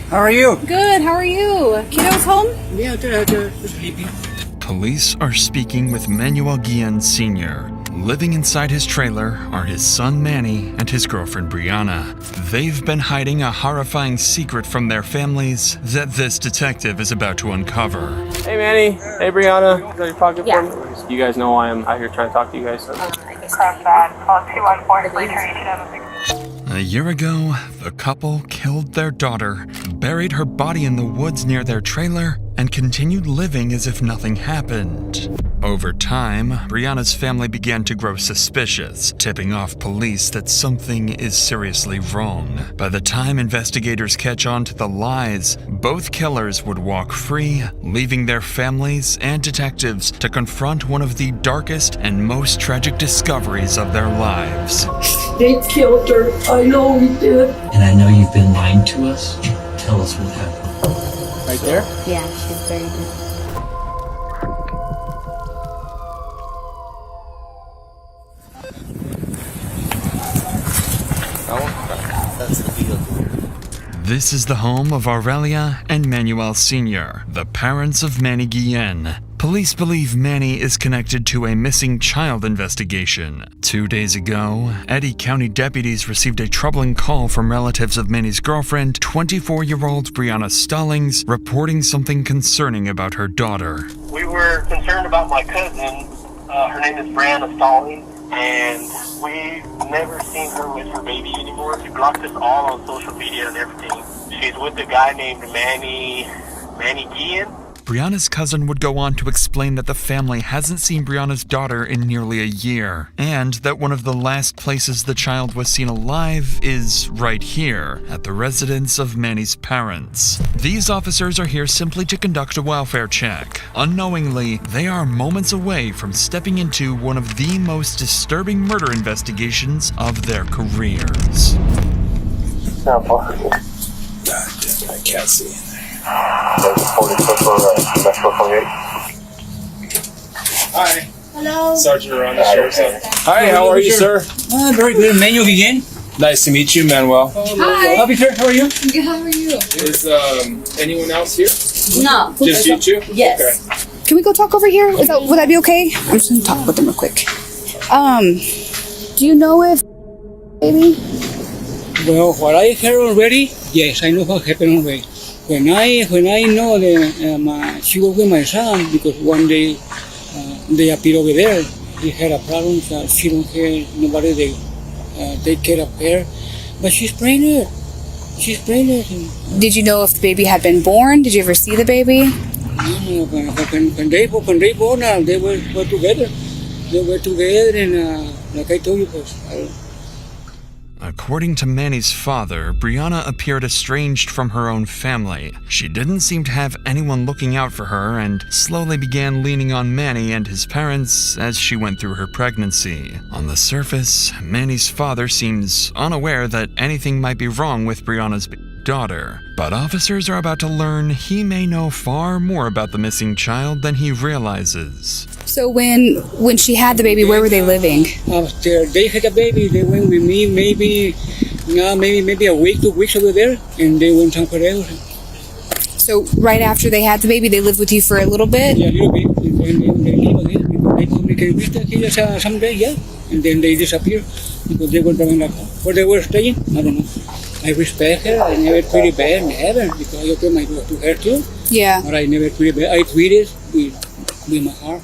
How are you? Good, how are you? Kiddo's home? Yeah, they're sleeping. Police are speaking with Manuel Guillen Sr. Living inside his trailer are his son Manny and his girlfriend Brianna. They've been hiding a horrifying secret from their families that this detective is about to uncover. Hey Manny, hey Brianna, is that your pocket Yeah. for me? You guys know why I'm out here trying to talk to you guys? A year ago, the couple killed their daughter, buried her body in the woods near their trailer, and continued living as if nothing happened. Over time, Brianna's family began to grow suspicious, tipping off police that something is seriously wrong. By the time investigators catch on to the lies, both killers would walk free, leaving their families and detectives to confront one of the darkest and most tragic discoveries of their lives. They killed her. I know we did. And I know you've been lying to us. Tell us what happened. Right there? Yeah, she's very good. That's the deal. This is the home of Aurelia and Manuel Sr., the parents of Manny Guillen. Police believe Manny is connected to a missing child investigation. 2 days ago, Eddy County deputies received a troubling call from relatives of Manny's girlfriend, 24-year-old Brianna Stallings, reporting something concerning about her daughter. We were concerned about my cousin. Her name is Brianna Stallings, and we've never seen her with her baby anymore. She blocked us all on social media and everything. She's with a guy named Manny Guillen. Brianna's cousin would go on to explain that the family hasn't seen Brianna's daughter in nearly a year, and that one of the last places the child was seen alive is right here, at the residence of Manny's parents. These officers are here simply to conduct a welfare check. Unknowingly, they are moments away from stepping into one of the most disturbing murder investigations of their careers. I can't see. Hi. Hello. Sergeant around the sheriff's office. Hi, how are you, sir? Very good. Manuel Guillen. Nice to meet you, Manuel. Hi. Officer, how are you? Good, how are you? Is anyone else here? No. Just you two? Yes. Okay. Can we go talk over here? Would that be okay? I'm just gonna talk with them real quick. Do you know if baby? Well, what I heard already, yes, I know what happened already. When I know that she was with my son, because one day they appeared over there, he had a problem, so she don't have nobody they take care of her, but she's pregnant. She's pregnant. Did you know if the baby had been born? Did you ever see the baby? When they born, they were together. They were together, and like I told you, According to Manny's father, Brianna appeared estranged from her own family. She didn't seem to have anyone looking out for her and slowly began leaning on Manny and his parents as she went through her pregnancy. On the surface, Manny's father seems unaware that anything might be wrong with Brianna's daughter, but officers are about to learn he may know far more about the missing child than he realizes. So when she had the baby, where were they living? after they had a baby, they went with me maybe a week, 2 weeks over there, and they went somewhere else. So right after they had the baby, they lived with you for a little bit? Yeah, a little bit, and then they leave again, because they communicate with us here someday, yeah, and then they disappear, because they were driving like where they were staying, I don't know. I respect her, I never treated bad, never, because I opened my door to her too. Yeah. But I never treated bad, I treated with my heart.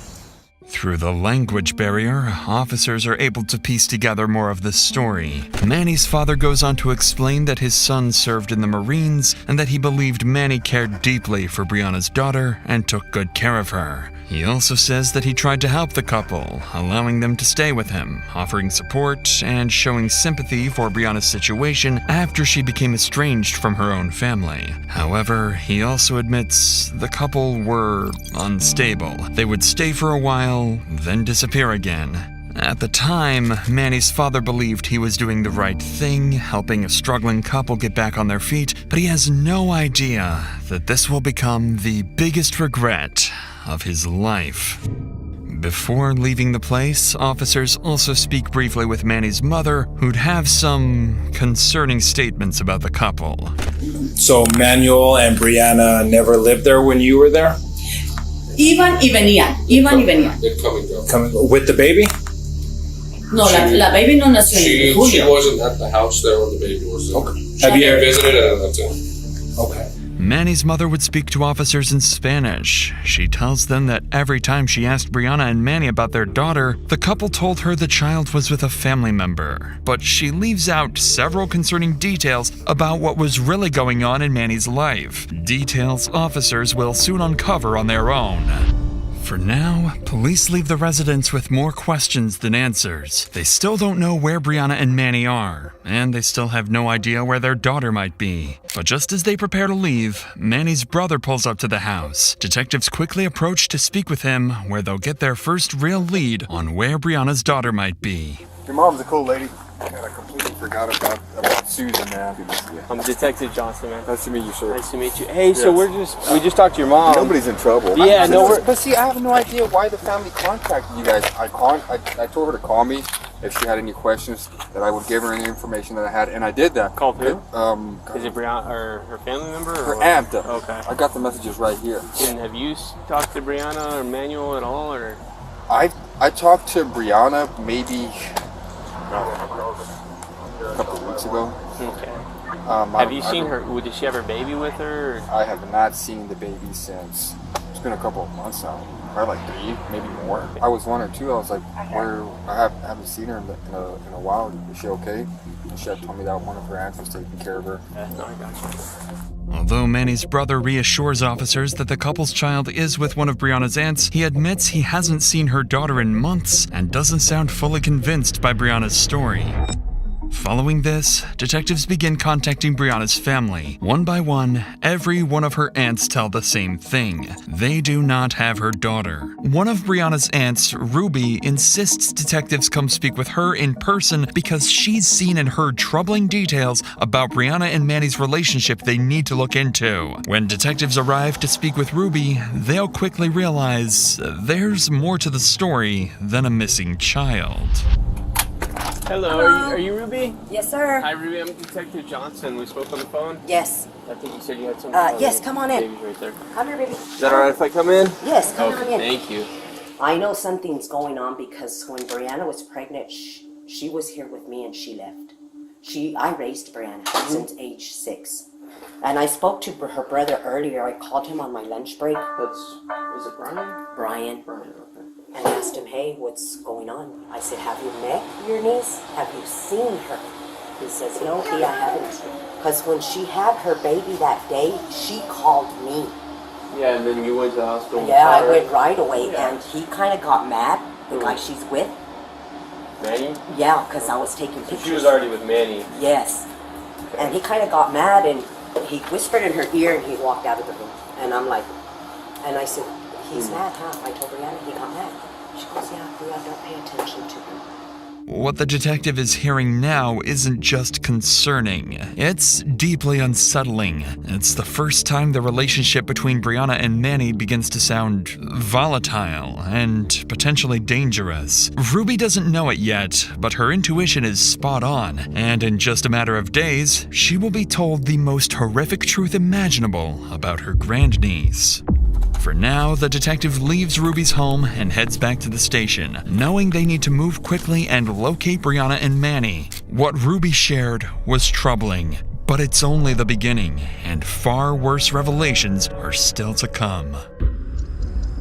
Through the language barrier, officers are able to piece together more of the story. Manny's father goes on to explain that his son served in the Marines and that he believed Manny cared deeply for Brianna's daughter and took good care of her. He also says that he tried to help the couple, allowing them to stay with him, offering support and showing sympathy for Brianna's situation after she became estranged from her own family. However, he also admits the couple were unstable. They would stay for a while, then disappear again. At the time, Manny's father believed he was doing the right thing, helping a struggling couple get back on their feet, but he has no idea that this will become the biggest regret of his life. Before leaving the place, officers also speak briefly with Manny's mother, who'd have some concerning statements about the couple. So Manuel and Brianna never lived there when you were there? Iban y venían. They'd come and go. Coming with the baby? No, la baby no nació en She julio. wasn't at the house there when the baby was there. Okay. Have you visited and that's it? Okay. Manny's mother would speak to officers in Spanish. She tells them that every time she asked Brianna and Manny about their daughter, the couple told her the child was with a family member. But she leaves out several concerning details about what was really going on in Manny's life. Details officers will soon uncover on their own. For now, police leave the residence with more questions than answers. They still don't know where Brianna and Manny are, and they still have no idea where their daughter might be. But just as they prepare to leave, Manny's brother pulls up to the house. Detectives quickly approach to speak with him, where they'll get their first real lead on where Brianna's daughter might be. Your mom's a cool lady. God, I completely forgot about Susan, man. I'm Detective Johnson, man. Nice to meet you, sir. Nice to meet you. Hey, so we just talked to your mom. Nobody's in trouble. Yeah, no. But see, I have no idea why the family contacted you guys. I told her to call me if she had any questions, that I would give her any information that I had, and I did that. Called who? Is it Brianna or her family member? Or her aunt. Okay. I got the messages right here. And have you talked to Brianna or Manuel at all, or? I talked to Brianna maybe a couple of weeks ago. Okay. Have you seen her? Did she have her baby with her? Or? I have not seen the baby since. It's been a couple of months now. Probably like 3, maybe more. I was wondering too. I was like, where? I haven't seen her in a while. Is she okay? And she had told me that one of her aunts was taking care of her. Yeah, no, I got you. Although Manny's brother reassures officers that the couple's child is with one of Brianna's aunts, he admits he hasn't seen her daughter in months and doesn't sound fully convinced by Brianna's story. Following this, detectives begin contacting Brianna's family. One by one, every one of her aunts tell the same thing. They do not have her daughter. One of Brianna's aunts, Ruby, insists detectives come speak with her in person because she's seen and heard troubling details about Brianna and Manny's relationship they need to look into. When detectives arrive to speak with Ruby, they'll quickly realize there's more to the story than a missing child. Hello. Are you Ruby? Yes, sir. Hi, Ruby. I'm Detective Johnson. We spoke on the phone. Yes. I think you said you had some. Yes, come on in. Baby's right there. Come here, baby. Is that all right if I come in? Yes, come on in. Thank you. I know something's going on because when Brianna was pregnant, she was here with me and she left. I raised Brianna since age 6. And I spoke to her brother earlier. I called him on my lunch break. Is it Brian? Brian. Brian, okay. And asked him, hey, what's going on? I said, have you met your niece? Have you seen her? He says, no, I haven't. Because when she had her baby that day, she called me. Yeah, and then you went to the hospital. Yeah, I went right away, and he kind of got mad, the guy she's with. Manny? Yeah, because I was taking pictures. She was already with Manny. Yes. Okay. And he kind of got mad, and he whispered in her ear, and he walked out of the room. And I'm like, and I said, he's mad, huh? I told Brianna he got mad. She goes, yeah, don't pay attention to him. What the detective is hearing now isn't just concerning, it's deeply unsettling. It's the first time the relationship between Brianna and Manny begins to sound volatile and potentially dangerous. Ruby doesn't know it yet, but her intuition is spot on, and in just a matter of days, she will be told the most horrific truth imaginable about her grandniece. For now, the detective leaves Ruby's home and heads back to the station, knowing they need to move quickly and locate Brianna and Manny. What Ruby shared was troubling, but it's only the beginning, and far worse revelations are still to come.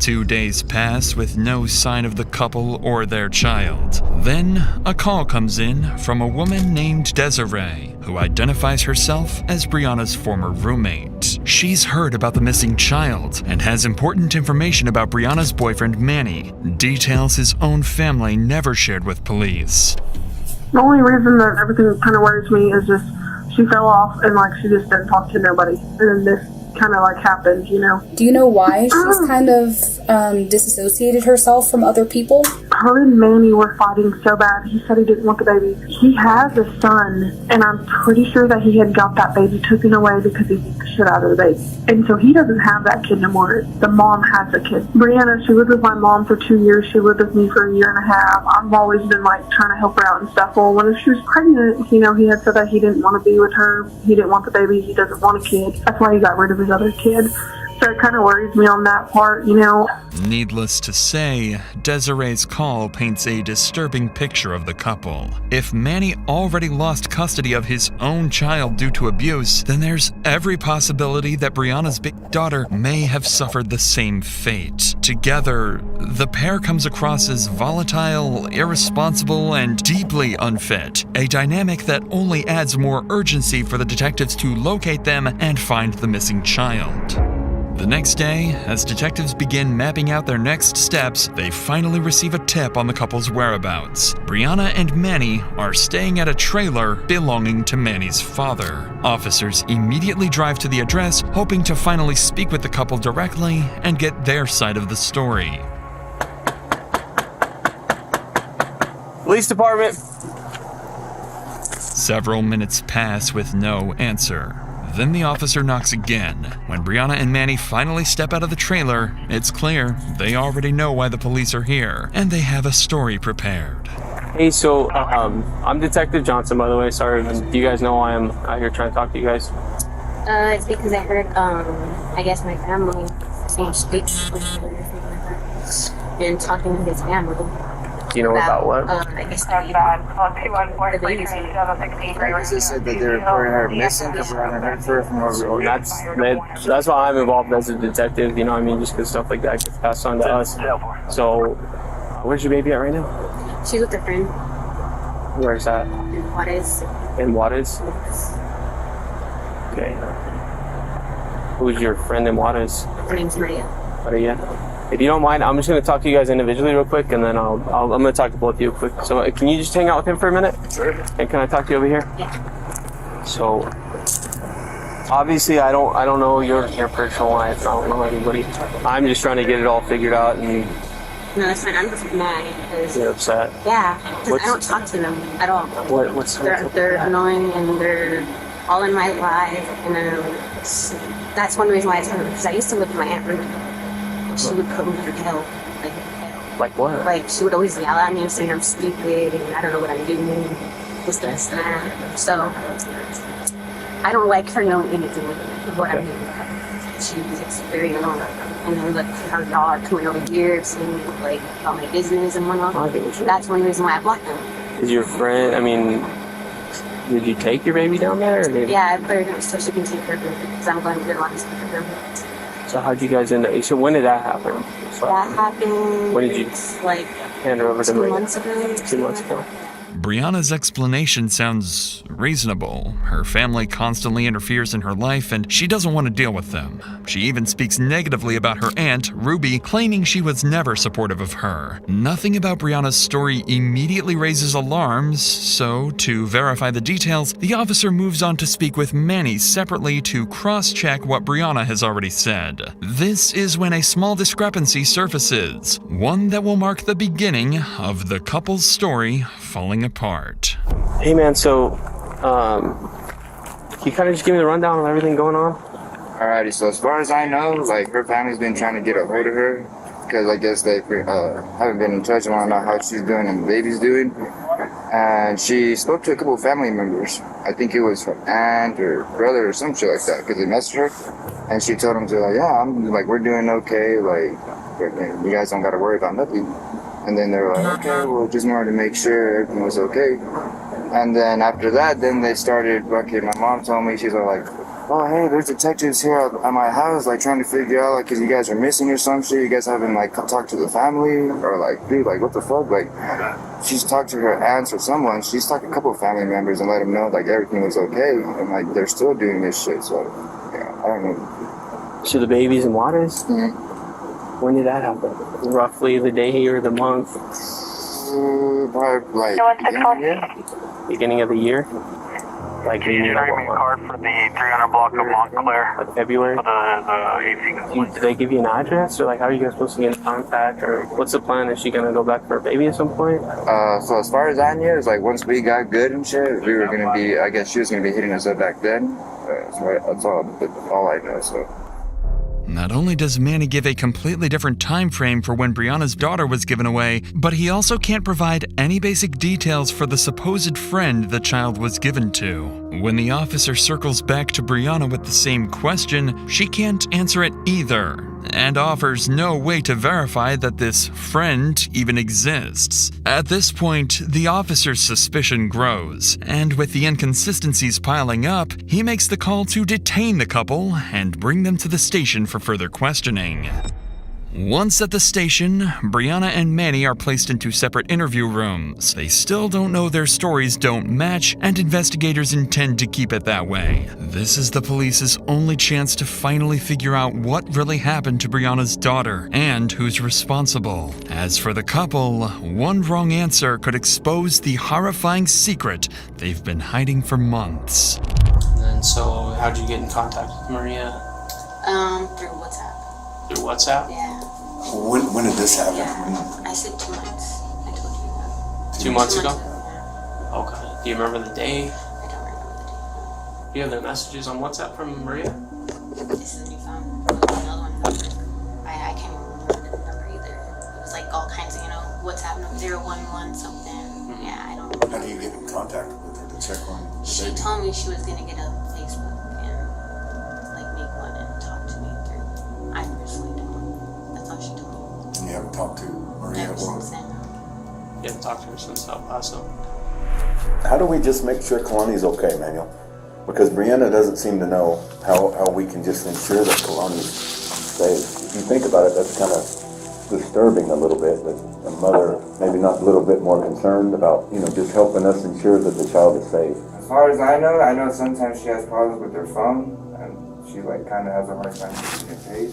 2 days pass with no sign of the couple or their child. Then, a call comes in from a woman named Desiree, who identifies herself as Brianna's former roommate. She's heard about the missing child and has important information about Brianna's boyfriend Manny, details his own family never shared with police. The only reason that everything kind of worries me is just she fell off and she just didn't talk to nobody. And then kind of like happened, you know. Do you know why she's kind of disassociated herself from other people? Her and Manny were fighting so bad. He said he didn't want the baby. He has a son, and I'm pretty sure that he had got that baby taken away because he beat the shit out of the baby. And so he doesn't have that kid no more. The mom has the kid. Brianna, she lived with my mom for 2 years. She lived with me for 1.5 years. I've always been like trying to help her out and stuff. Well, when she was pregnant, you know, he had said that he didn't want to be with her. He didn't want the baby. He doesn't want a kid. That's why he got rid of his other kid. So it kind of worries me on that part, you know. Needless to say, Desiree's call paints a disturbing picture of the couple. If Manny already lost custody of his own child due to abuse, then there's every possibility that Brianna's big daughter may have suffered the same fate. Together, the pair comes across as volatile, irresponsible, and deeply unfit, a dynamic that only adds more urgency for the detectives to locate them and find the missing child. The next day, as detectives begin mapping out their next steps, they finally receive a tip on the couple's whereabouts. Brianna and Manny are staying at a trailer belonging to Manny's father. Officers immediately drive to the address, hoping to finally speak with the couple directly and get their side of the story. Police department. Several minutes pass with no answer. Then the officer knocks again. When Brianna and Manny finally step out of the trailer, it's clear they already know why the police are here, and they have a story prepared. Hey, so I'm Detective Johnson, by the way. Sorry, do you guys know why I'm out here trying to talk to you guys? It's because I heard, I guess my family saying speech and talking to his family. Do you know about what? I guess the babies. They said that they reported her missing because we haven't heard from her. That's why I'm involved as a detective, you know what I mean? Just because stuff like that gets passed on to us. So, where's your baby at right now? She's with a friend. Where's that? In Juarez. In Juarez? Okay. Who's your friend in Juarez? Her name's Maria. Maria? If you don't mind, I'm just going to talk to you guys individually real quick, and then I'm going to talk to both of you quick. So can you just hang out with him for a minute? Sure. And can I talk to you over here? Yeah. So, obviously, I don't know your personal life. I don't know anybody. I'm just trying to get it all figured out. And No, that's fine. I'm just mad because... You're upset? Yeah, because I don't talk to them at all. They're annoying, and they're all in my life, and that's one reason why I tell them, because I used to live with my Aunt Ruby. She would put me through hell. Like what? Like, she would always yell at me and say I'm stupid and I don't know what I'm doing. This, and that. So, I don't like her knowing anything of what I'm doing. She's very annoying. And then, like, her dog coming over here, saying, like, about my business and whatnot. That's one reason why I blocked them. Is your friend, I mean, did you take your baby down there? Or yeah, I put her down so she can take her baby because I'm going to get a lot of stuff for her. So how'd you guys end up? So when did that happen? That happened. When did you like hand her over to Maria? 2 months ago. 2 months ago. Brianna's explanation sounds reasonable. Her family constantly interferes in her life, and she doesn't want to deal with them. She even speaks negatively about her aunt, Ruby, claiming she was never supportive of her. Nothing about Brianna's story immediately raises alarms, so to verify the details, the officer moves on to speak with Manny separately to cross-check what Brianna has already said. This is when a small discrepancy surfaces, one that will mark the beginning of the couple's story falling apart. Hey man, so can you kind of just give me the rundown of everything going on? Alrighty, so as far as I know, like, her family's been trying to get a hold of her because I guess they haven't been in touch and want to know how she's doing and the baby's doing. And she spoke to a couple of family members. I think it was her aunt or brother or some shit like that because they messaged her. And she told them to, like, yeah, I'm like, we're doing okay. Like, you guys don't got to worry about nothing. And then they were like, okay, well, just wanted to make sure everything was okay. And then after that, then they started, okay, my mom told me, she's like, oh, hey, there's detectives here at my house, like, trying to figure out, like, because you guys are missing or some shit. You guys haven't, like, talked to the family? Or, like, dude, like, what the fuck? Like, she's talked to her aunts or someone. She's talked to a couple of family members and let them know, like, everything was okay. And, like, they're still doing this shit. So, yeah, I don't know. So the baby's in Juarez? Mm-hmm. When did that happen? Roughly the day or the month? Probably, like, beginning of the year. Beginning of the year? Like, Can you show me a card for the 300 block of Montclair? Like February? For the 18th. Did they give you an address, or like how are you guys supposed to get in contact, or what's the plan? Is she gonna go back for a baby at some point? So as far as I knew, it's like once we got good and shit, we were gonna be, I guess she was gonna be hitting us up back then. So that's all I know, so. Not only does Manny give a completely different time frame for when Brianna's daughter was given away, but he also can't provide any basic details for the supposed friend the child was given to. When the officer circles back to Brianna with the same question, she can't answer it either, and offers no way to verify that this friend even exists. At this point, the officer's suspicion grows, and with the inconsistencies piling up, he makes the call to detain the couple and bring them to the station for further questioning. Once at the station, Brianna and Manny are placed into separate interview rooms. They still don't know their stories don't match, and investigators intend to keep it that way. This is the police's only chance to finally figure out what really happened to Brianna's daughter and who's responsible. As for the couple, one wrong answer could expose the horrifying secret they've been hiding for months. And so, how'd you get in contact with Maria? Through WhatsApp. Through WhatsApp? Yeah. When did this happen? Yeah. I said 2 months. I told you that. 2 months ago? Yeah. Okay. Do you remember the day? I don't remember the day. Do you have the messages on WhatsApp from Maria? This is a new phone. Another one number. I can't even remember the number either. It was like all kinds of, WhatsApp number 011 something. Mm-hmm. Yeah, I don't know. How do you get in contact with her to check on the She baby? told me she was gonna get a Facebook and like make one and talk to me through. I personally don't. That's all she told me. And you haven't talked to Maria? Ever since then. You haven't talked to her since El Paso. How do we just make sure Kalani's okay, Manuel? Because Brianna doesn't seem to know how we can just ensure that Kalani's safe. If you think about it, that's kind of disturbing a little bit, that a mother maybe not a little bit more concerned about, just helping us ensure that the child is safe. As far as I know sometimes she has problems with her phone, and she kind of has a hard time getting paid.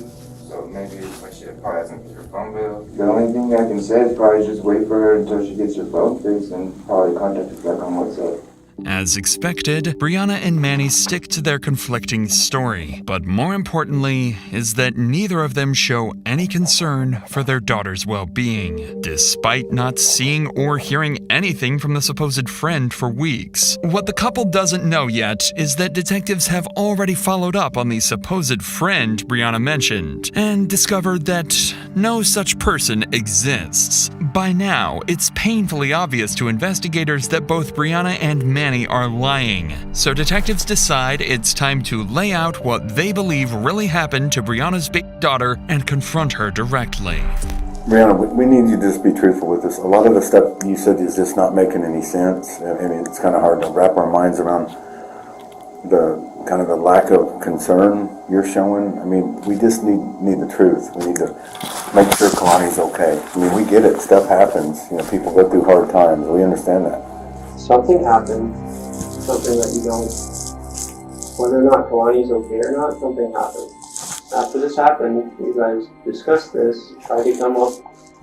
So maybe it's like she probably hasn't paid her phone bill. The only thing I can say is probably just wait for her until she gets her phone fixed and probably contact us back on WhatsApp. As expected, Brianna and Manny stick to their conflicting story, but more importantly is that neither of them show any concern for their daughter's well-being, despite not seeing or hearing anything from the supposed friend for weeks. What the couple doesn't know yet is that detectives have already followed up on the supposed friend Brianna mentioned, and discovered that no such person exists. By now, it's painfully obvious to investigators that both Brianna and Manny are lying, so detectives decide it's time to lay out what they believe really happened to Brianna's big daughter and confront her directly. Brianna, we need you to just be truthful with us. A lot of the stuff you said is just not making any sense. I mean, it's kind of hard to wrap our minds around the kind of the lack of concern you're showing. I mean, we just need the truth. We need to make sure Kalani's okay. I mean, we get it. Stuff happens. People go through hard times. We understand that. Something happened, something that you don't, whether or not Kalani's okay or not, something happened. After this happened, you guys discussed this, tried to come up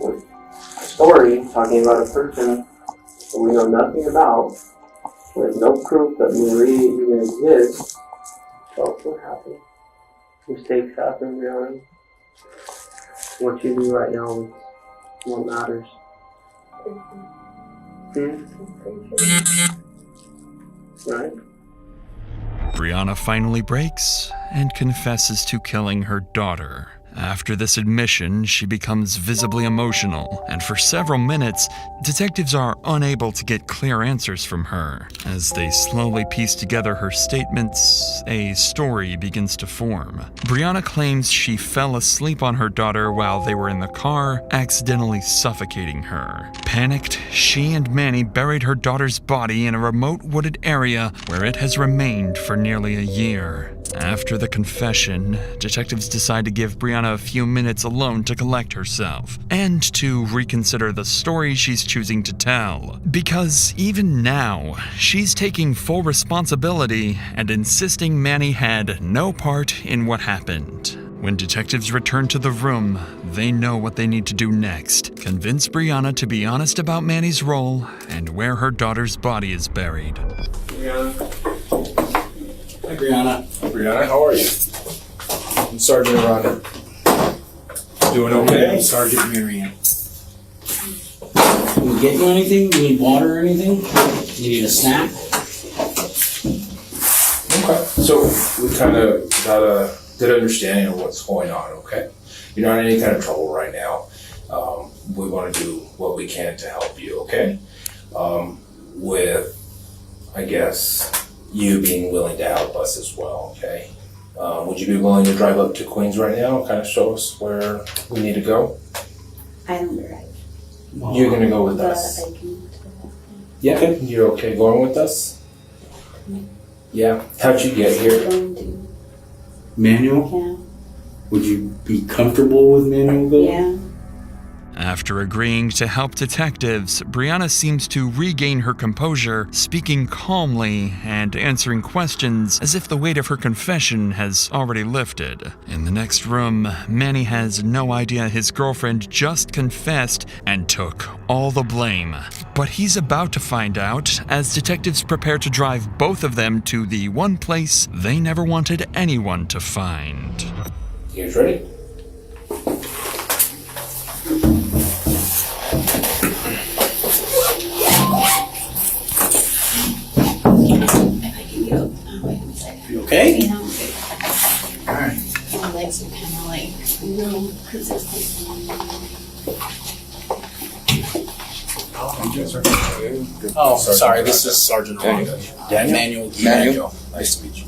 with a story talking about a person that we know nothing about, with no proof that Marie even exists. So what happened? Mistakes happen, Brianna. What you do right now is what matters. Right? Brianna finally breaks and confesses to killing her daughter. After this admission, she becomes visibly emotional, and for several minutes, detectives are unable to get clear answers from her. As they slowly piece together her statements, a story begins to form. Brianna claims she fell asleep on her daughter while they were in the car, accidentally suffocating her. Panicked, she and Manny buried her daughter's body in a remote wooded area where it has remained for nearly a year. After the confession, detectives decide to give Brianna a few minutes alone to collect herself, and to reconsider the story she's choosing to tell. Because even now, she's taking full responsibility and insisting Manny had no part in what happened. When detectives return to the room, they know what they need to do next. Convince Brianna to be honest about Manny's role and where her daughter's body is buried. Brianna, Hi, Brianna. Brianna, how are you? I'm Sergeant Rhonda. Doing okay? Sergeant Marion. Can we get you anything? Do you need water or anything? You need a snack? Okay. So we kind of got a good understanding of what's going on, okay? You're not in any kind of trouble right now. We want to do what we can to help you, okay? With, I guess, you being willing to help us as well, okay? Would you be willing to drive up to Queens right now and kind of show us where we need to go? I don't drive. You're going to go with us? Yeah? You're okay going with us? Yeah? How'd you get here? Manuel? Yeah. Would you be comfortable with Manuel going? Yeah. After agreeing to help detectives, Brianna seems to regain her composure, speaking calmly and answering questions as if the weight of her confession has already lifted. In the next room, Manny has no idea his girlfriend just confessed and took all the blame. But he's about to find out as detectives prepare to drive both of them to the one place they never wanted anyone to find. You guys ready? You okay? You know, Alright. my legs are kind of like, because Oh, sorry, this is Sergeant Daniel. Manuel Guillen. Nice to meet you.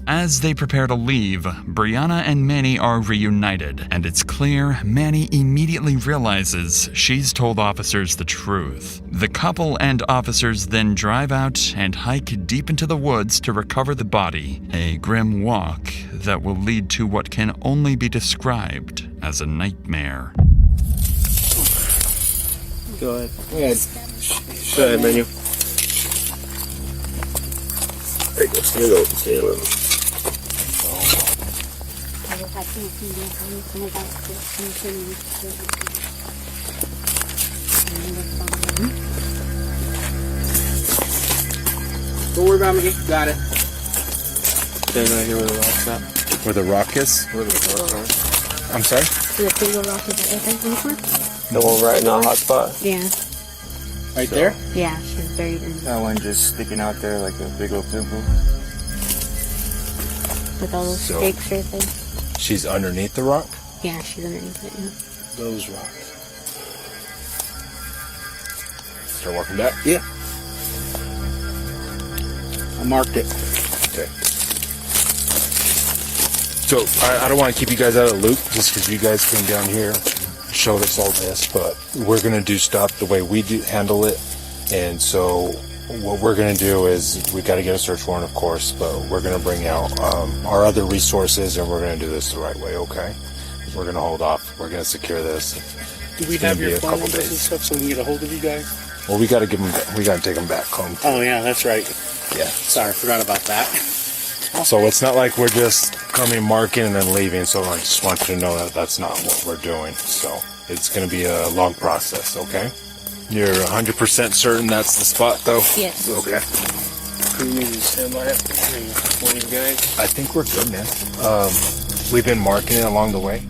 As they prepare to leave, Brianna and Manny are reunited, and it's clear Manny immediately realizes she's told officers the truth. The couple and officers then drive out and hike deep into the woods to recover the body, a grim walk that will lead to what can only be described as a nightmare. Go ahead. Yeah. Go ahead, menu. There you go. Stay a little. Don't worry about me. Got it. Stand right here where the rock's at. Where the rock is? Where the rock is. I'm sorry? the big old rock is right there. The one right in the hot spot. Yeah. Right there? Yeah, she's buried in That one just sticking out there like a big old pimple. with all those stakes right there. She's underneath the rock? Yeah, she's underneath it. Yeah. Those rocks. Start walking back? Yeah. I marked it. Okay. So, I don't want to keep you guys out of the loop just because you guys came down here, showed us all this, but we're going to do stuff the way we handle it. And so, what we're going to do is, we got to get a search warrant, of course, but we're going to bring out our other resources and we're going to do this the right way, okay? We're going to hold off. We're going to secure this. Do we have your phone numbers and stuff so we can get a hold of you guys? Well, we got to give them. We got to take them back home. Oh yeah, that's right. Yeah. Sorry, I forgot about that. So it's not like we're just coming, marking, and then leaving. So I just want you to know that that's not what we're doing. So it's going to be a long process. Okay. You're 100% certain that's the spot, though. Yes. Okay. Do you need to stand by it? One of you guys? I think we're good, man. We've been marking it along the way.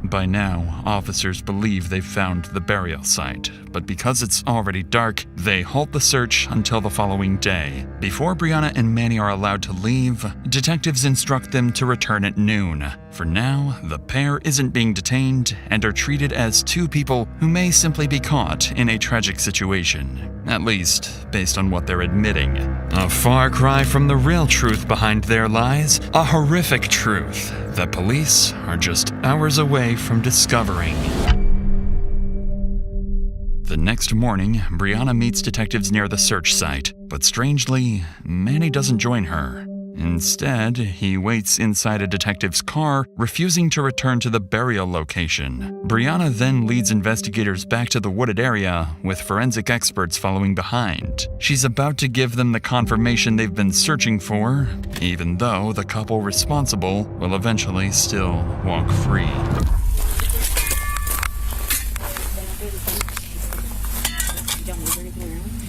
By now, officers believe they've found the burial site, but because it's already dark, they halt the search until the following day. Before Brianna and Manny are allowed to leave, detectives instruct them to return at noon. For now, the pair isn't being detained and are treated as two people who may simply be caught in a tragic situation. At least, based on what they're admitting. A far cry from the real truth behind their lies, a horrific truth that police are just hours away from discovering. The next morning, Brianna meets detectives near the search site, but strangely, Manny doesn't join her. Instead, he waits inside a detective's car, refusing to return to the burial location. Brianna then leads investigators back to the wooded area, with forensic experts following behind. She's about to give them the confirmation they've been searching for, even though the couple responsible will eventually still walk free.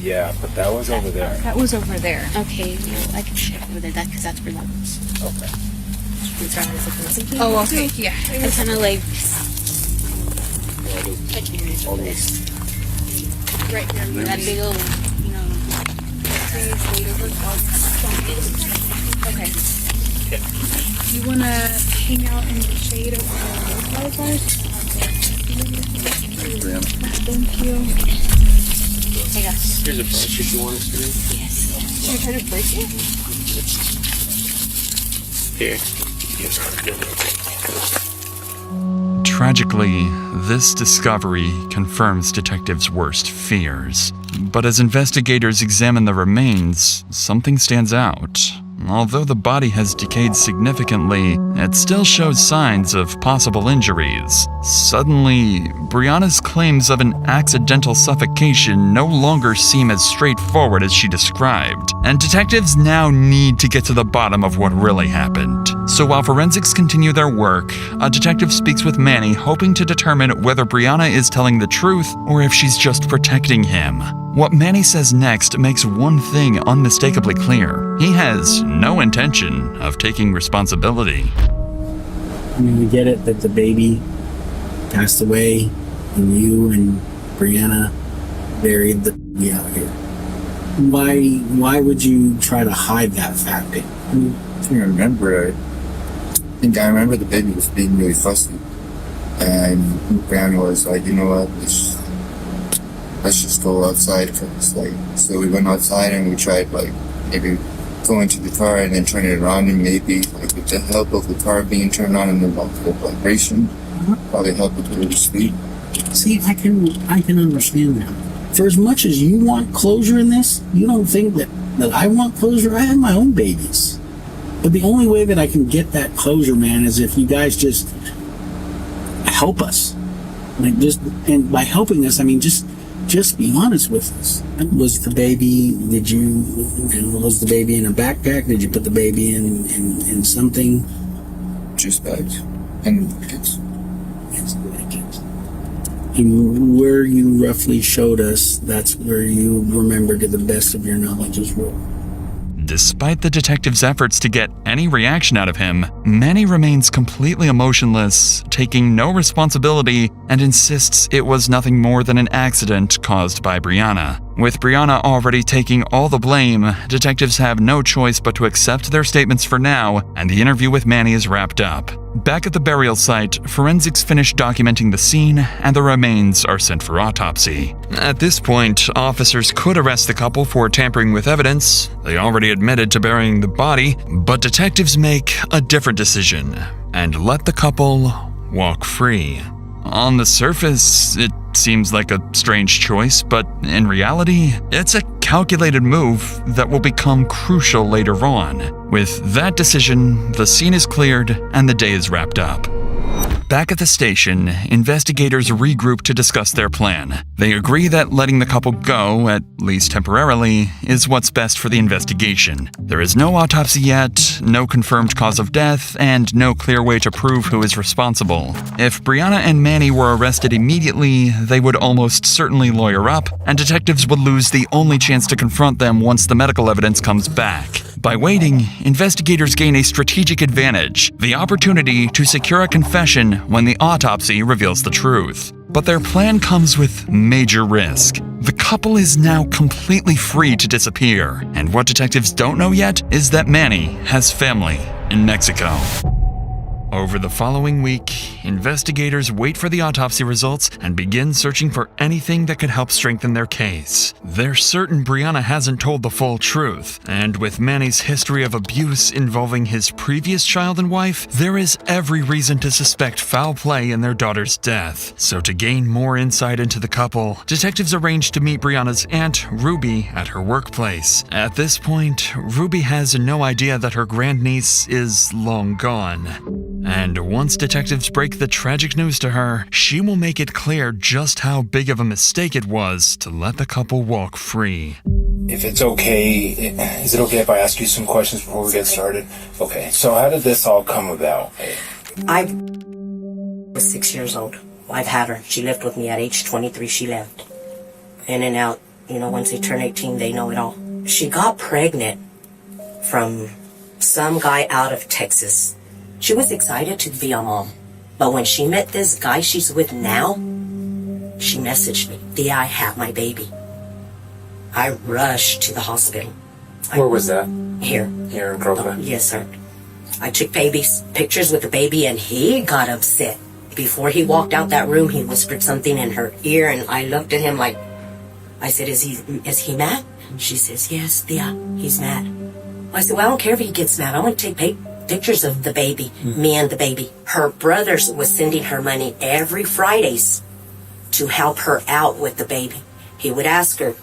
Yeah, but that was over there. That was over there. Okay, well, I can check over there. Because that's where that was. Okay. Oh, okay. Yeah. I kind of like. Right there. That big old, Okay. Do you want to hang out in the shade over the flowers? Thank you. Hey guys. Here's a brush if you want us to do. Yes. Should I try to break it? Here. Tragically, this discovery confirms detectives' worst fears. But as investigators examine the remains, something stands out. Although the body has decayed significantly, it still shows signs of possible injuries. Suddenly, Brianna's claims of an accidental suffocation no longer seem as straightforward as she described, and detectives now need to get to the bottom of what really happened. So while forensics continue their work, a detective speaks with Manny, hoping to determine whether Brianna is telling the truth or if she's just protecting him. What Manny says next makes one thing unmistakably clear. He has no intention of taking responsibility. I mean, we get it that the baby passed away and you and Brianna buried the baby out here. Why would you try to hide that fact? I remember the baby was being really fussy. And Brianna was like, you know what, let's just go outside first. So we went outside and we tried maybe going to the car and then turning it around, and maybe with the help of the car being turned on and the vibration, probably help with her to sleep. See, I can understand that. For as much as you want closure in this, you don't think that I want closure. I have my own babies. But the only way that I can get that closure, man, is if you guys just help us. And by helping us, I mean just be honest with us. Was the baby, was the baby in a backpack? Did you put the baby in something? Just bags and blankets. And where you roughly showed us, that's where you remember to the best of your knowledge as well. Despite the detective's efforts to get any reaction out of him, Manny remains completely emotionless, taking no responsibility, and insists it was nothing more than an accident caused by Brianna. With Brianna already taking all the blame, detectives have no choice but to accept their statements for now, and the interview with Manny is wrapped up. Back at the burial site, forensics finish documenting the scene, and the remains are sent for autopsy. At this point, officers could arrest the couple for tampering with evidence. They already admitted to burying the body, but detectives make a different decision and let the couple walk free. On the surface, it seems like a strange choice, but in reality, it's a calculated move that will become crucial later on. With that decision, the scene is cleared and the day is wrapped up. Back at the station, investigators regroup to discuss their plan. They agree that letting the couple go, at least temporarily, is what's best for the investigation. There is no autopsy yet, no confirmed cause of death, and no clear way to prove who is responsible. If Brianna and Manny were arrested immediately, they would almost certainly lawyer up, and detectives would lose the only chance to confront them once the medical evidence comes back. By waiting, investigators gain a strategic advantage, the opportunity to secure a confession when the autopsy reveals the truth. But their plan comes with major risk. The couple is now completely free to disappear, and what detectives don't know yet is that Manny has family in Mexico. Over the following week, investigators wait for the autopsy results and begin searching for anything that could help strengthen their case. They're certain Brianna hasn't told the full truth, and with Manny's history of abuse involving his previous child and wife, there is every reason to suspect foul play in their daughter's death. So to gain more insight into the couple, detectives arrange to meet Brianna's aunt, Ruby, at her workplace. At this point, Ruby has no idea that her grandniece is long gone. And once detectives break the tragic news to her, she will make it clear just how big of a mistake it was to let the couple walk free. If it's okay, is it okay if I ask you some questions before we get started? Okay, so how did this all come about? I was 6 years old. I've had her. She lived with me at age 23. She left. In and out You know, once they turn 18, they know it all. She got pregnant from some guy out of Texas. She was excited to be a mom. But when she met this guy she's with now, she messaged me, "Dia, I have my baby." I rushed to the hospital. Where was that? Here. Here in Crowfoot? Yes, sir. I took pictures with the baby, and he got upset. Before he walked out that room, he whispered something in her ear, and I looked at him like, I said, is he mad? She says, "Yes, Dia, he's mad." I said, "Well, I don't care if he gets mad. I want to take pictures of the baby, me and the baby." Her brothers was sending her money every Fridays to help her out with the baby. He would ask her,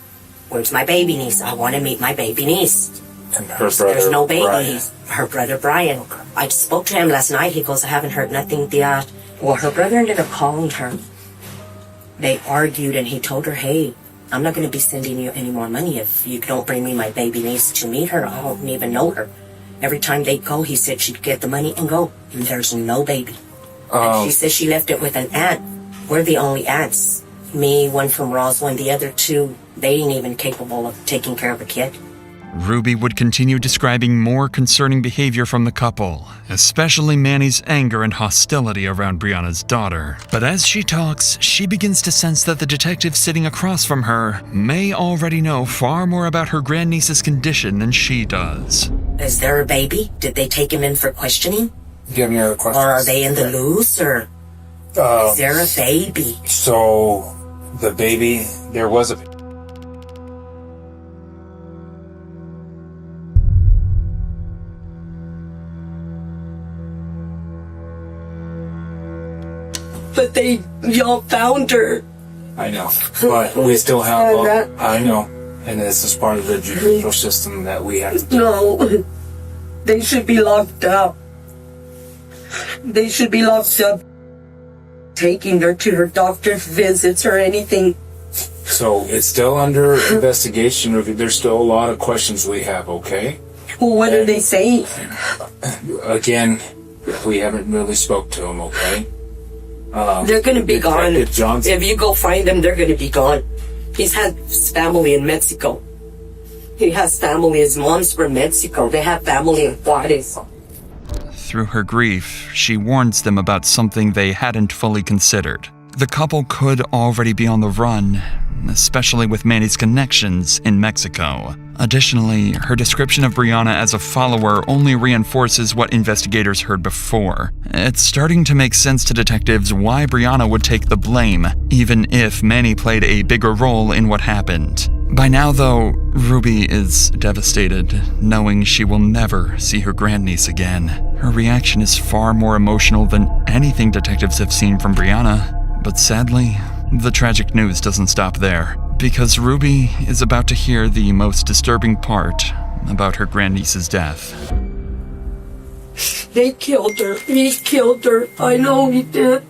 "Where's my baby niece? I want to meet my baby niece." And her brother, There's no baby. Brian. Her brother, Brian. I spoke to him last night. He goes, "I haven't heard nothing, Dia." Well, her brother ended up calling her. They argued, and he told her, "Hey, I'm not going to be sending you any more money if you don't bring me my baby niece to meet her. I don't even know her." Every time they go, he said she'd get the money and go. And there's no baby. And she says she left it with an aunt. We're the only aunts. Me, one from Roswell, and the other two, they ain't even capable of taking care of a kid. Ruby would continue describing more concerning behavior from the couple, especially Manny's anger and hostility around Brianna's daughter. But as she talks, she begins to sense that the detective sitting across from her may already know far more about her grandniece's condition than she does. Is there a baby? Did they take him in for questioning? Do you have any other questions? Or are they in the loose? Or is there a baby? So, the baby, there was a baby. But y'all found her. I know, but we still have, I know, and this is part of the judicial system that we have to do. No, they should be locked up. They should be locked up. Taking her to her doctor's visits or anything. So it's still under investigation. There's still a lot of questions we have, okay? Well, what are they saying? Again, we haven't really spoke to them, okay? They're going to be gone. Johnson. If you go find them, they're going to be gone. He's had family in Mexico. He has family. His mom's from Mexico. They have family in Juarez. Through her grief, she warns them about something they hadn't fully considered. The couple could already be on the run, especially with Manny's connections in Mexico. Additionally, her description of Brianna as a follower only reinforces what investigators heard before. It's starting to make sense to detectives why Brianna would take the blame, even if Manny played a bigger role in what happened. By now, though, Ruby is devastated, knowing she will never see her grandniece again. Her reaction is far more emotional than anything detectives have seen from Brianna. But sadly, the tragic news doesn't stop there, because Ruby is about to hear the most disturbing part about her grandniece's death. They killed her. He killed her. I know he did.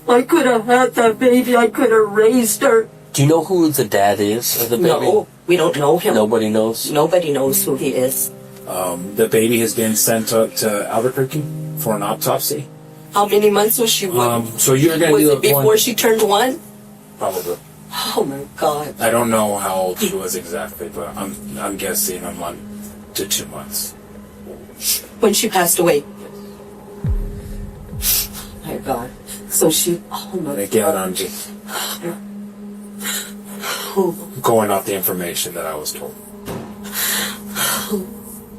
I could have had that baby. I could have raised her. Do you know who the dad is of the baby? No, we don't know him. Nobody knows? Nobody knows who he is. The baby has been sent up to Albuquerque for an autopsy. How many months was she? So you're going to do it before she turned 1? Probably. Oh my God. I don't know how old she was exactly, but I'm guessing a month to 2 months. When she passed away. My God. So she. Oh my Again, God. I'm just going off the information that I was told.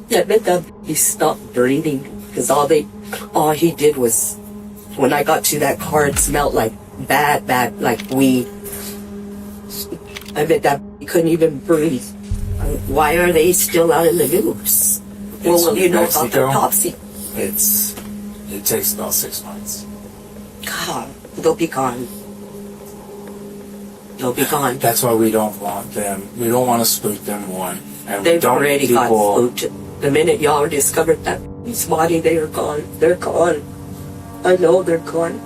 I bet that he stopped breathing because all he did was, when I got to that car, it smelled like bad, like weed. I bet that he couldn't even breathe. Why are they still out in the news? Well, will you know about the autopsy? It takes about 6 months. God, they'll be gone. They'll be gone. That's why we don't want them. We don't want to spook them, one. And They've already got spooked. The minute y'all discovered that his body, they are gone. They're gone. I know they're gone.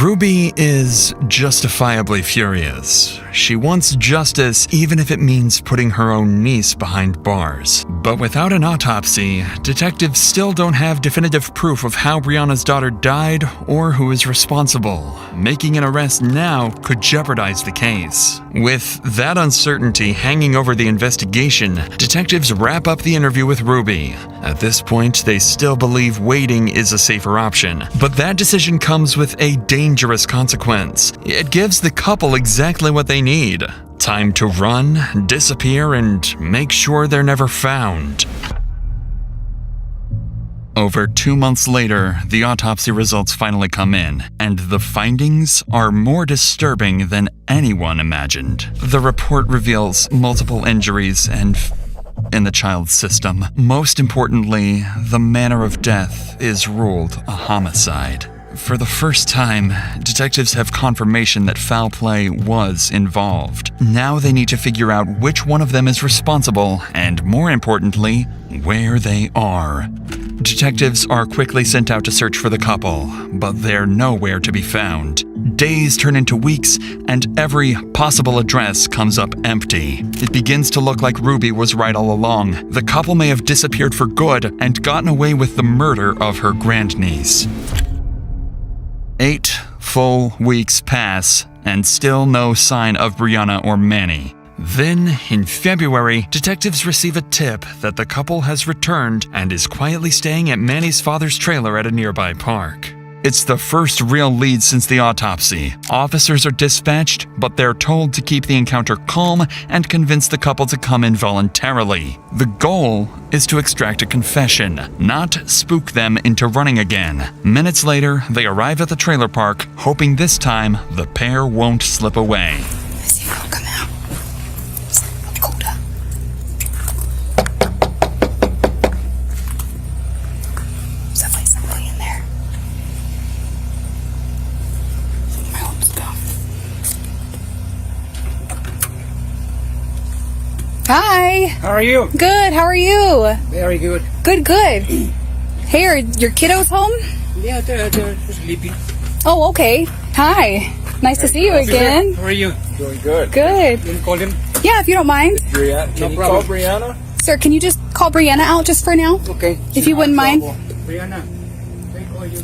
Ruby is justifiably furious. She wants justice even if it means putting her own niece behind bars. But without an autopsy, detectives still don't have definitive proof of how Brianna's daughter died or who is responsible. Making an arrest now could jeopardize the case. With that uncertainty hanging over the investigation, detectives wrap up the interview with Ruby. At this point, they still believe waiting is a safer option, but that decision comes with a dangerous consequence. It gives the couple exactly what they need: time to run, disappear, and make sure they're never found. Over 2 months later, the autopsy results finally come in, and the findings are more disturbing than anyone imagined. The report reveals multiple injuries in the child's system. Most importantly, the manner of death is ruled a homicide. For the first time, detectives have confirmation that foul play was involved. Now they need to figure out which one of them is responsible, and more importantly, where they are. Detectives are quickly sent out to search for the couple, but they're nowhere to be found. Days turn into weeks, and every possible address comes up empty. It begins to look like Ruby was right all along. The couple may have disappeared for good and gotten away with the murder of her grandniece. 8 full weeks pass, and still no sign of Brianna or Manny. Then, in February, detectives receive a tip that the couple has returned and is quietly staying at Manny's father's trailer at a nearby park. It's the first real lead since the autopsy. Officers are dispatched, but they're told to keep the encounter calm and convince the couple to come in voluntarily. The goal is to extract a confession, not spook them into running again. Minutes later, they arrive at the trailer park, hoping this time the pair won't slip away. Let's see if they'll come out. Colder. There's definitely somebody in there. I hope so. Hi. How are you? Good. How are you? Very good. Good, good. Hey, are your kiddos home? Yeah, they're sleeping. Oh, okay. Hi. Nice to see you again. How are you? Doing good. Good. Can you call them? Yeah, if you don't mind. Brianna, can you call Brianna? Sir, can you just call Brianna out just for now? Okay. If you wouldn't mind. Brianna, they call you.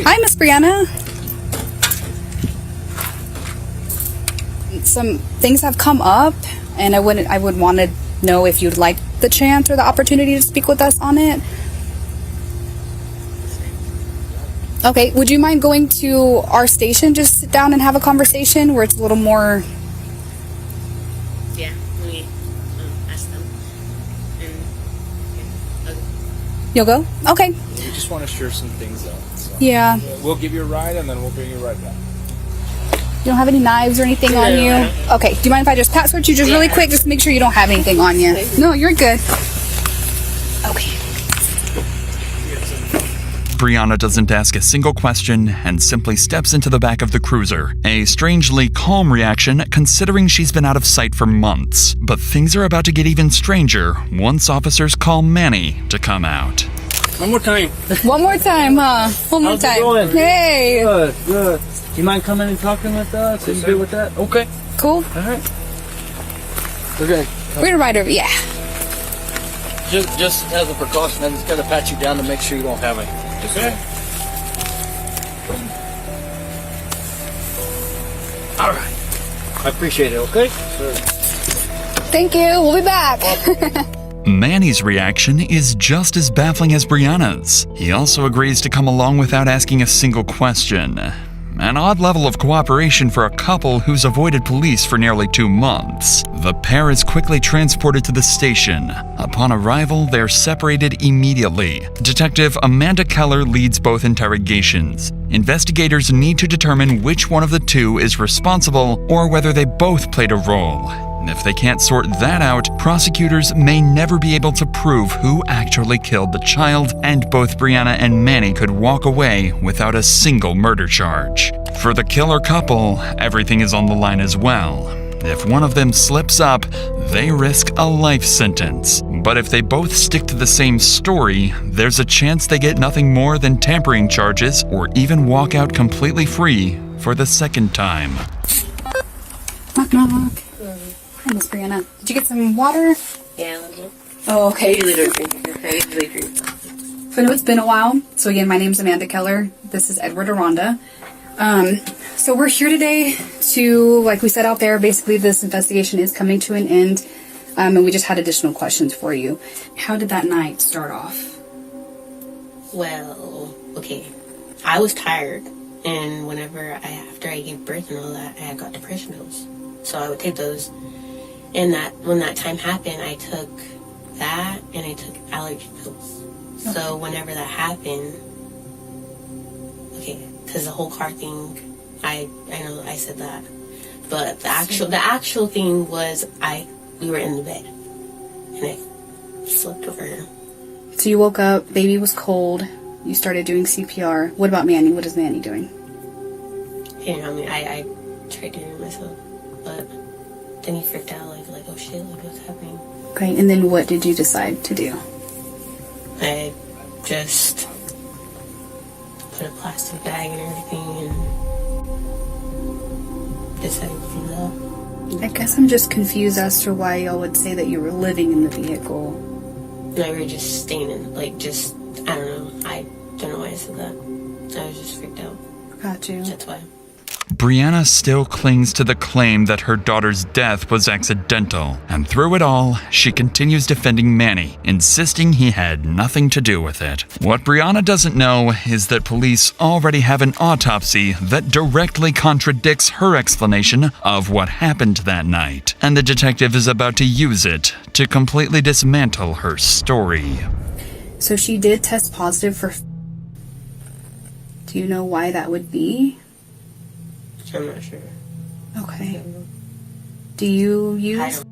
Hi, Miss Brianna. Some things have come up, and I would want to know if you'd like the chance or the opportunity to speak with us on it. Okay, would you mind going to our station, just sit down and have a conversation where it's a little more... Yeah, we ask them. And, yeah, okay. You'll go? Okay. We just want to share some things out. So. Yeah. We'll give you a ride and then we'll bring you right back. You don't have any knives or anything on you? Okay, do you mind if I just password you just really quick? Just make sure you don't have anything on you. No, you're good. Okay. Brianna doesn't ask a single question and simply steps into the back of the cruiser. A strangely calm reaction considering she's been out of sight for months. But things are about to get even stranger once officers call Manny to come out. One more time. One more time, huh? One more How's it time. going? Hey. Good, good. You mind coming and talking with us? Are you good with that? Okay. Cool. All right. Okay. We're gonna ride over, yeah. Just as a precaution, I just gotta pat you down to make sure you don't have anything. Okay. All right. I appreciate it, okay? Sure. Thank you. We'll be back. Manny's reaction is just as baffling as Brianna's. He also agrees to come along without asking a single question. An odd level of cooperation for a couple who's avoided police for nearly 2 months. The pair is quickly transported to the station. Upon arrival, they're separated immediately. Detective Amanda Keller leads both interrogations. Investigators need to determine which one of the two is responsible or whether they both played a role. If they can't sort that out, prosecutors may never be able to prove who actually killed the child, and both Brianna and Manny could walk away without a single murder charge. For the killer couple, everything is on the line as well. If one of them slips up, they risk a life sentence. But if they both stick to the same story, there's a chance they get nothing more than tampering charges or even walk out completely free for the second time. Knock, knock. Hi, Miss Brianna. Did you get some water? Yeah, a little. Oh, okay. I usually don't drink. I usually drink. So I know it's been a while. So again, my name's Amanda Keller. This is Edward Aranda. So we're here today to, like we said out there, basically this investigation is coming to an end. And we just had additional questions for you. How did that night start off? Well, okay. I was tired. And after I gave birth and all that, I got depression pills. So I would take those. And when that time happened, I took that and I took allergy pills. Okay. So whenever that happened, okay, because the whole car thing, I know I said that, but the actual thing was we were in the bed and I slept over her. So you woke up, baby was cold, you started doing CPR. What about Manny? What is Manny doing? I tried doing it myself, but then he freaked out, like oh shit, like what's happening? Okay, and then what did you decide to do? I just put a plastic bag and everything and decided to do that. I guess I'm just confused as to why y'all would say that you were living in the vehicle. No, we were just staying in, I don't know. I don't know why I said that. I was just freaked out. Got you. That's why. Brianna still clings to the claim that her daughter's death was accidental, and through it all, she continues defending Manny, insisting he had nothing to do with it. What Brianna doesn't know is that police already have an autopsy that directly contradicts her explanation of what happened that night, and the detective is about to use it to completely dismantle her story. So she did test positive for... Do you know why that would be? I'm not sure. Okay. Do you use...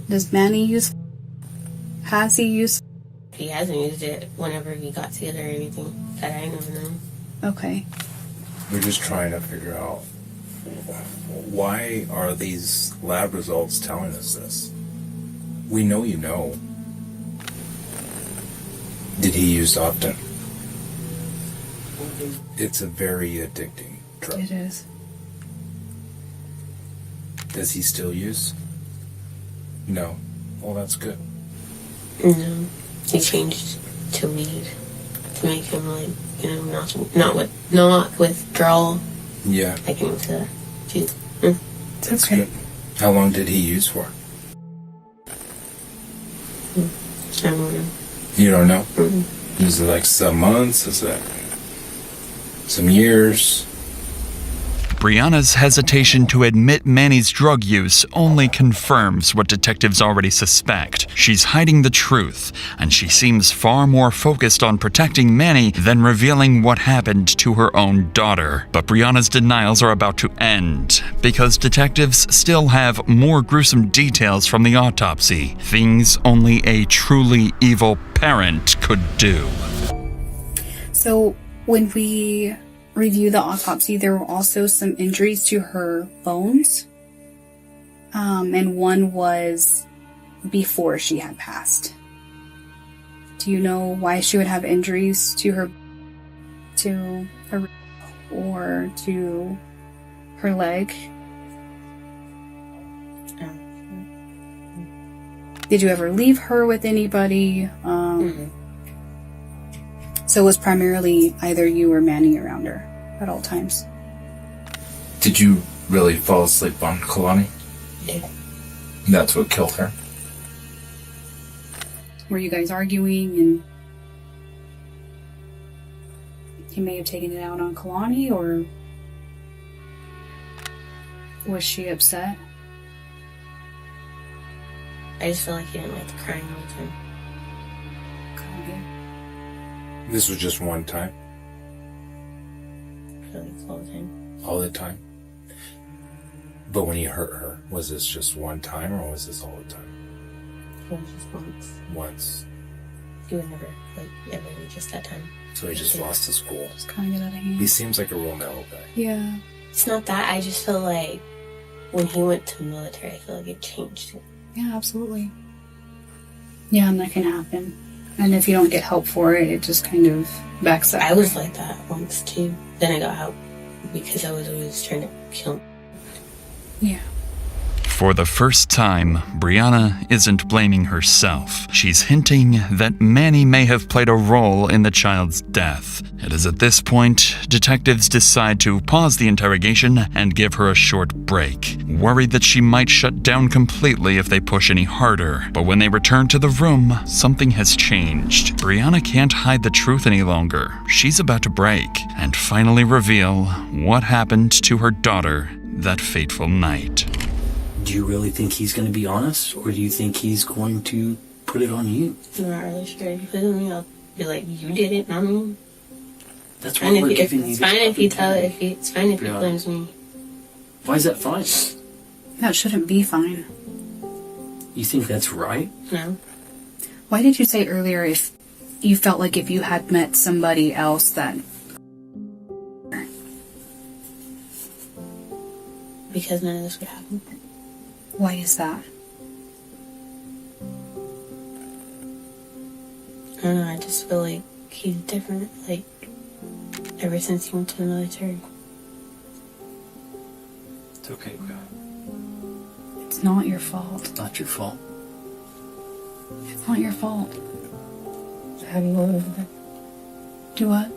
Does Manny use... Has he used... He hasn't used it whenever we got together or anything that I know. Okay. We're just trying to figure out why are these lab results telling us this? We know you know. Did he use often? It's a very addicting drug. It is. Does he still use? No. Well, that's good. No. He changed to weed to make him not withdrawal. Yeah. I can to That's okay. Good. How long did he use for? I don't know. You don't know? Mm-hmm. Is it some months? Is it some years? Brianna's hesitation to admit Manny's drug use only confirms what detectives already suspect. She's hiding the truth, and she seems far more focused on protecting Manny than revealing what happened to her own daughter. But Brianna's denials are about to end, because detectives still have more gruesome details from the autopsy, things only a truly evil parent could do. So when we review the autopsy, there were also some injuries to her bones, and one was before she had passed. Do you know why she would have injuries to her or to her leg? Did you ever leave her with anybody? So it was primarily either you or Manny around her at all times. Did you really fall asleep on Kalani? Yeah. That's what killed her? Were you guys arguing and he may have taken it out on Kalani, or was she upset? I just feel like he didn't like the crying all the time. This was just one time? I feel like it's all the time. All the time? But when you hurt her, was this just one time or was this all the time? It was just once. Once. He was never, ever just that time. So he just lost his cool. Just kind of get out of hand. He seems like a real mellow guy. Yeah. It's not that. I just feel like when he went to military, I feel like it changed him. Yeah, absolutely. Yeah, and that can happen. And if you don't get help for it, it just kind of backs up. I was like that once too. Then I got help because I was always trying to kill him. Yeah. For the first time, Brianna isn't blaming herself. She's hinting that Manny may have played a role in the child's death. It is at this point, detectives decide to pause the interrogation and give her a short break, worried that she might shut down completely if they push any harder. But when they return to the room, something has changed. Brianna can't hide the truth any longer. She's about to break and finally reveal what happened to her daughter that fateful night. Do you really think he's going to be honest, or do you think he's going to put it on you? I'm not really sure. If you put it on me, I'll be like, you did it, not me. That's why we're giving you It's this fine if you tell opportunity. it. It's fine if he blames me. Why is that fine? That shouldn't be fine. You think that's right? No. Why did you say earlier if you felt like if you had met somebody else that... Because none of this would happen. Why is that? I don't know, I just feel like he's different, like, ever since he went to the military. It's okay, bro. It's not your fault. It's not your fault. It's not your fault. How do you want to move back? Do what?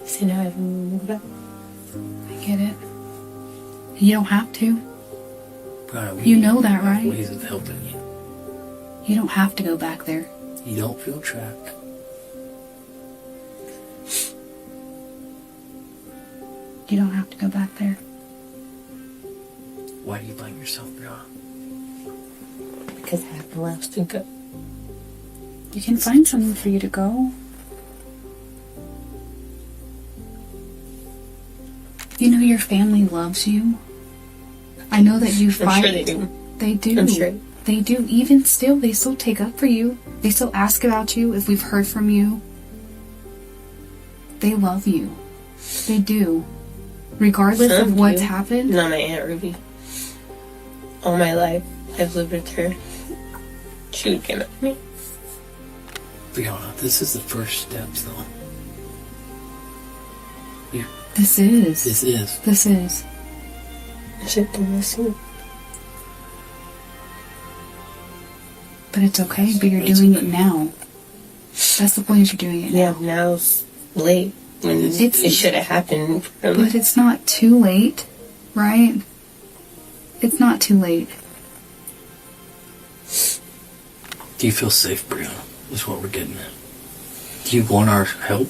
So now I have to move back. I get it. You don't have to. Brian, You know that, right? Ways of helping you. You don't have to go back there. You don't feel trapped. You don't have to go back there. Why do you blame yourself, Brianna? Because I have nowhere else to go. You can find somewhere for you to go. You know your family loves you. I know that you fight. I'm sure they do. They do. I'm sure. They do. Even still, they still take up for you. They still ask about you if we've heard from you. They love you. They do. Regardless Some of what's do. happened. Not my Aunt Ruby. All my life, I've lived with her. She would get at me. Brianna, this is the first steps, though. This is. This is. This is. I should do this soon. But it's okay, but you're doing it now. That's the point, is you're doing it now. Yeah, now's late. When it should have happened. But it's not too late, right? It's not too late. Do you feel safe, Brianna? Is what we're getting at. Do you want our help?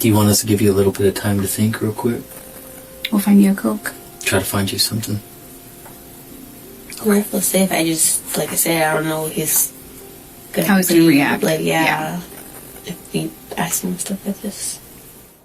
Do you want us to give you a little bit of time to think real quick? We'll find you a Coke. Try to find you something. I feel safe. I just, like I said, I don't know what he's gonna How he's gonna react. Like, yeah. If he asks him stuff like this.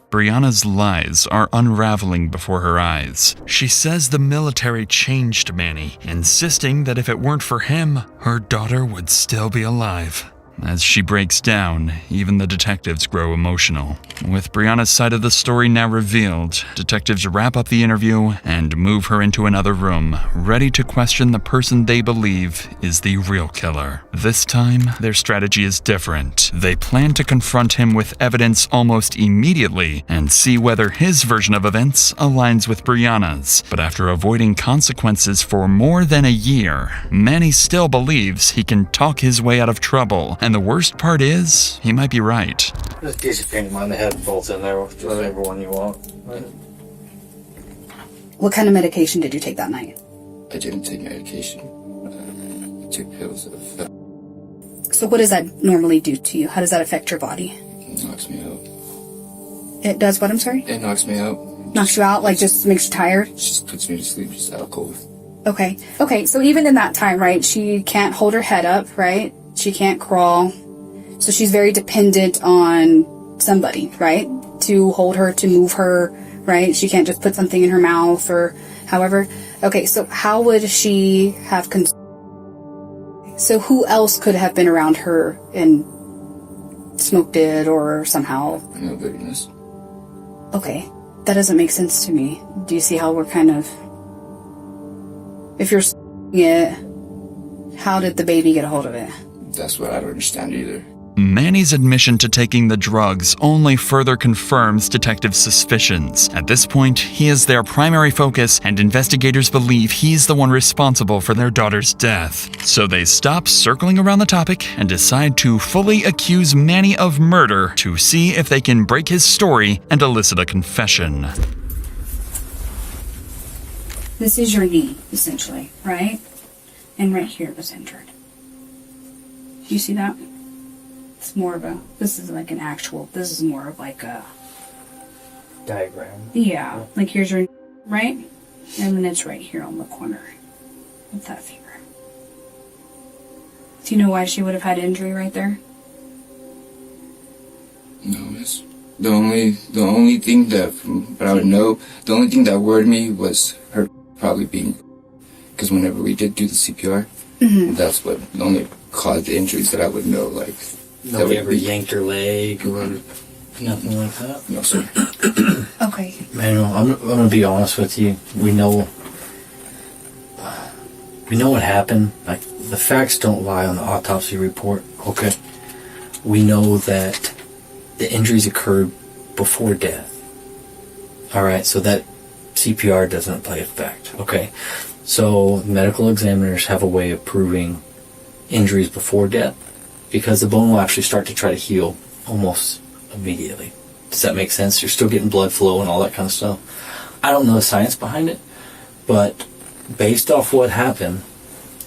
Brianna's lies are unraveling before her eyes. She says the military changed Manny, insisting that if it weren't for him, her daughter would still be alive. As she breaks down, even the detectives grow emotional. With Brianna's side of the story now revealed, detectives wrap up the interview and move her into another room, ready to question the person they believe is the real killer. This time, their strategy is different. They plan to confront him with evidence almost immediately and see whether his version of events aligns with Brianna's. But after avoiding consequences for more than a year, Manny still believes he can talk his way out of trouble. And the worst part is, he might be right. Just get your paint in mind, the head bolts in there with whatever one you want. What kind of medication did you take that night? I didn't take medication. I took pills that So what does that normally do to you? How does that affect your body? It knocks me out. It does what, I'm sorry? It knocks me out. Knocks you out, like just makes you tired? It just puts me to sleep, just out cold. Okay. Okay, so even in that time, right, she can't hold her head up, right? She can't crawl. So she's very dependent on somebody, right? To hold her, to move her, right? She can't just put something in her mouth or however. Okay, so how would she have... So who else could have been around her and smoked it or somehow... No goodness. Okay, that doesn't make sense to me. Do you see how we're kind of... If you're it... How did the baby get a hold of it? That's what I don't understand either. Manny's admission to taking the drugs only further confirms detectives' suspicions. At this point, he is their primary focus, and investigators believe he's the one responsible for their daughter's death. So they stop circling around the topic and decide to fully accuse Manny of murder to see if they can break his story and elicit a confession. This is your knee, essentially, right? And right here it was injured. Do you see that? It's more of a, this is like an actual, this is more of like a diagram. Yeah, like here's your, right? And then it's right here on the corner of that finger. Do you know why she would have had injury right there? No, miss. The only thing that, from what I would know, the only thing that worried me was her probably being, because whenever we did do the CPR, that's what only caused the injuries that I would know, like. Nobody ever yanked her leg or nothing like that? No, sir. Okay. Manuel, I'm going to be honest with you. We know what happened. Like, the facts don't lie on the autopsy report, okay? We know that the injuries occurred before death. Alright, so that CPR doesn't play a fact, okay? So, medical examiners have a way of proving injuries before death, because the bone will actually start to try to heal almost immediately. Does that make sense? You're still getting blood flow and all that kind of stuff. I don't know the science behind it, but based off what happened,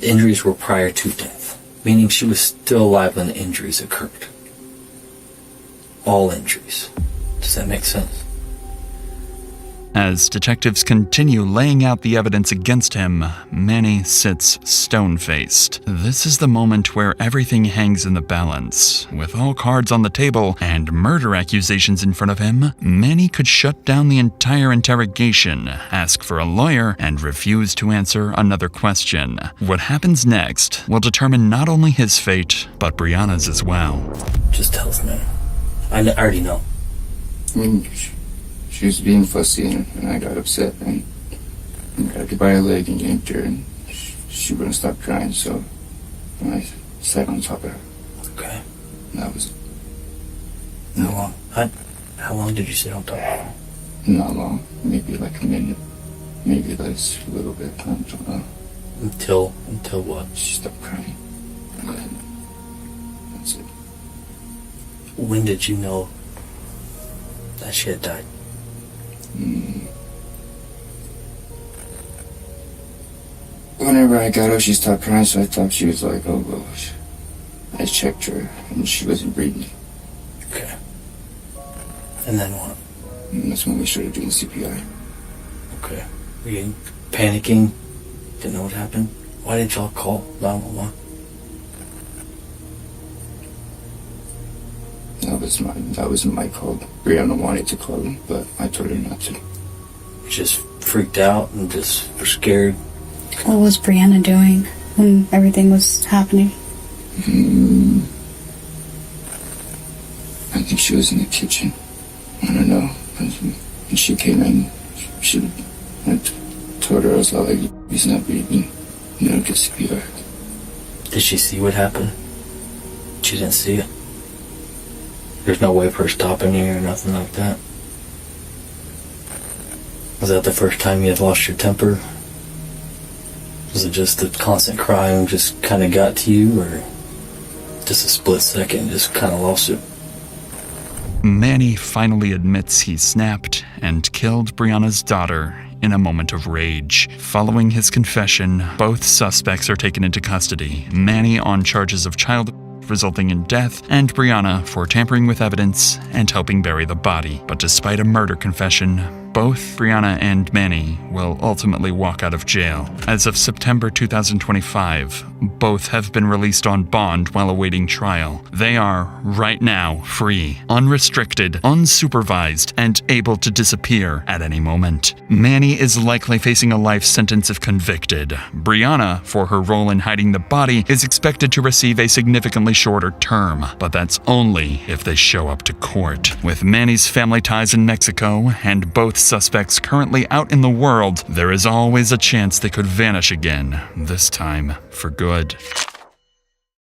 the injuries were prior to death, meaning she was still alive when the injuries occurred. All injuries. Does that make sense? As detectives continue laying out the evidence against him, Manny sits stone-faced. This is the moment where everything hangs in the balance. With all cards on the table and murder accusations in front of him, Manny could shut down the entire interrogation, ask for a lawyer, and refuse to answer another question. What happens next will determine not only his fate, but Brianna's as well. Just tell us, man. I already know. She was being fussy, and I got upset, and grabbed her by her leg and yanked her, and she wouldn't stop crying, so I sat on top of her. Okay. And that was... How long did you sit on top of her? Not long. Maybe like a minute. Maybe less, a little bit. I don't know. Until what? She stopped crying. And then that's it. When did you know that she had died? Whenever I got her, she stopped crying, so I thought she was like, oh gosh. I checked her, and she wasn't breathing. Okay. And then what? And that's when we started doing CPR. Okay. Were you panicking? Didn't know what happened? Why did y'all call 911? That wasn't my call. Brianna wanted to call him, but I told her not to. Just freaked out and just were scared. What was Brianna doing when everything was happening? I think she was in the kitchen. I don't know. When she came in, I told her, I was like, he's not breathing. You don't get CPR. Did she see what happened? She didn't see it. There's no way of her stopping you or nothing like that. Was that the first time you had lost your temper? Was it just the constant crying just kind of got to you, or just a split second just kind of lost it? Manny finally admits he snapped and killed Brianna's daughter in a moment of rage. Following his confession, both suspects are taken into custody. Manny on charges of child resulting in death, and Brianna for tampering with evidence and helping bury the body. But despite a murder confession, both Brianna and Manny will ultimately walk out of jail. As of September 2025, both have been released on bond while awaiting trial. They are, right now, free, unrestricted, unsupervised, and able to disappear at any moment. Manny is likely facing a life sentence if convicted. Brianna, for her role in hiding the body, is expected to receive a significantly shorter term, but that's only if they show up to court. With Manny's family ties in Mexico and both suspects currently out in the world, there is always a chance they could vanish again, this time for good.